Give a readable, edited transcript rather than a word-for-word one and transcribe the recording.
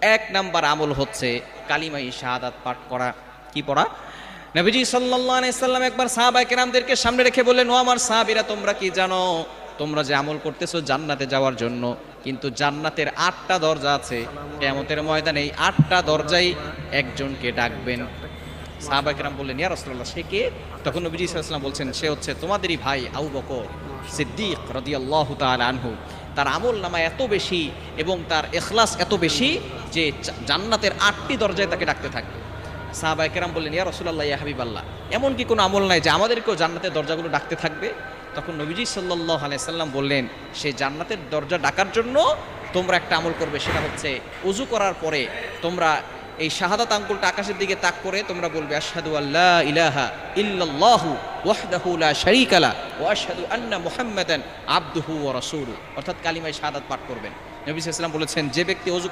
এক নাম্বার আমল হচ্ছে কালিমায়ে শাহাদাত পাঠ করা। কি পড়া? নবীজি সাল্লাল্লাহু আলাইহি সাল্লাম একবার সাহাবায়ে কেরামদেরকে সামনে রেখে বললেন, ও আমার সাহাবীরা, তোমরা কি জানো তোমরা যে আমল করতেছো জান্নাতে যাওয়ার জন্য, কিন্তু জান্নাতের 8টা দরজা আছে। কিয়ামতের ময়দানে এই 8টা দরজায় একজনকে ডাকবেন। সাহাবায়ে কেরাম বললেন, ইয়া রাসূলুল্লাহ, সে কে? তখন নবীজি সাল্লাল্লাহু আলাইহি ওয়াসাল্লাম বলছেন, সে হচ্ছে তোমাদেরই ভাই আবু বকর সিদ্দিক রাদিয়াল্লাহু তাআলা আনহু। তার আমল নামা এত বেশি এবং তার ইখলাস এত বেশি যে জান্নাতের 8টি দরজায় তাকে ডাকতে থাকবে। সাহাবায়ে কেরাম বললেন, ইয়া রাসূলুল্লাহ, ইয়া হাবিবাল্লাহ, এমন কি কোনো আমল নাই যে আমাদেরকেও জান্নাতের দরজাগুলো ডাকতে থাকবে? তখন নবীজি সাল্লাল্লাহু আলাইহি সাল্লাম বললেন, সেই জান্নাতের দরজা ডাকার জন্য তোমরা একটা আমল করবে, সেটা হচ্ছে ওযু করার পরে তোমরা এই শাহাদাত আঙ্গুলটা আকাশের দিকে তাক করে তোমরা বলবে, আশহাদু আল্লা ইলাহা ইল্লাল্লাহু ওয়াহদাহু লা শারীকা লা ওয়া আশহাদু আন্না মুহাম্মাদান আবদুহু ওয়া রাসূলুহু, অর্থাৎ কালিমায়ে শাহাদাত পাঠ করবেন। নবী সাল্লাল্লাহু আলাইহি ওয়াসাল্লাম বলেছেন, যে ব্যক্তি ওযু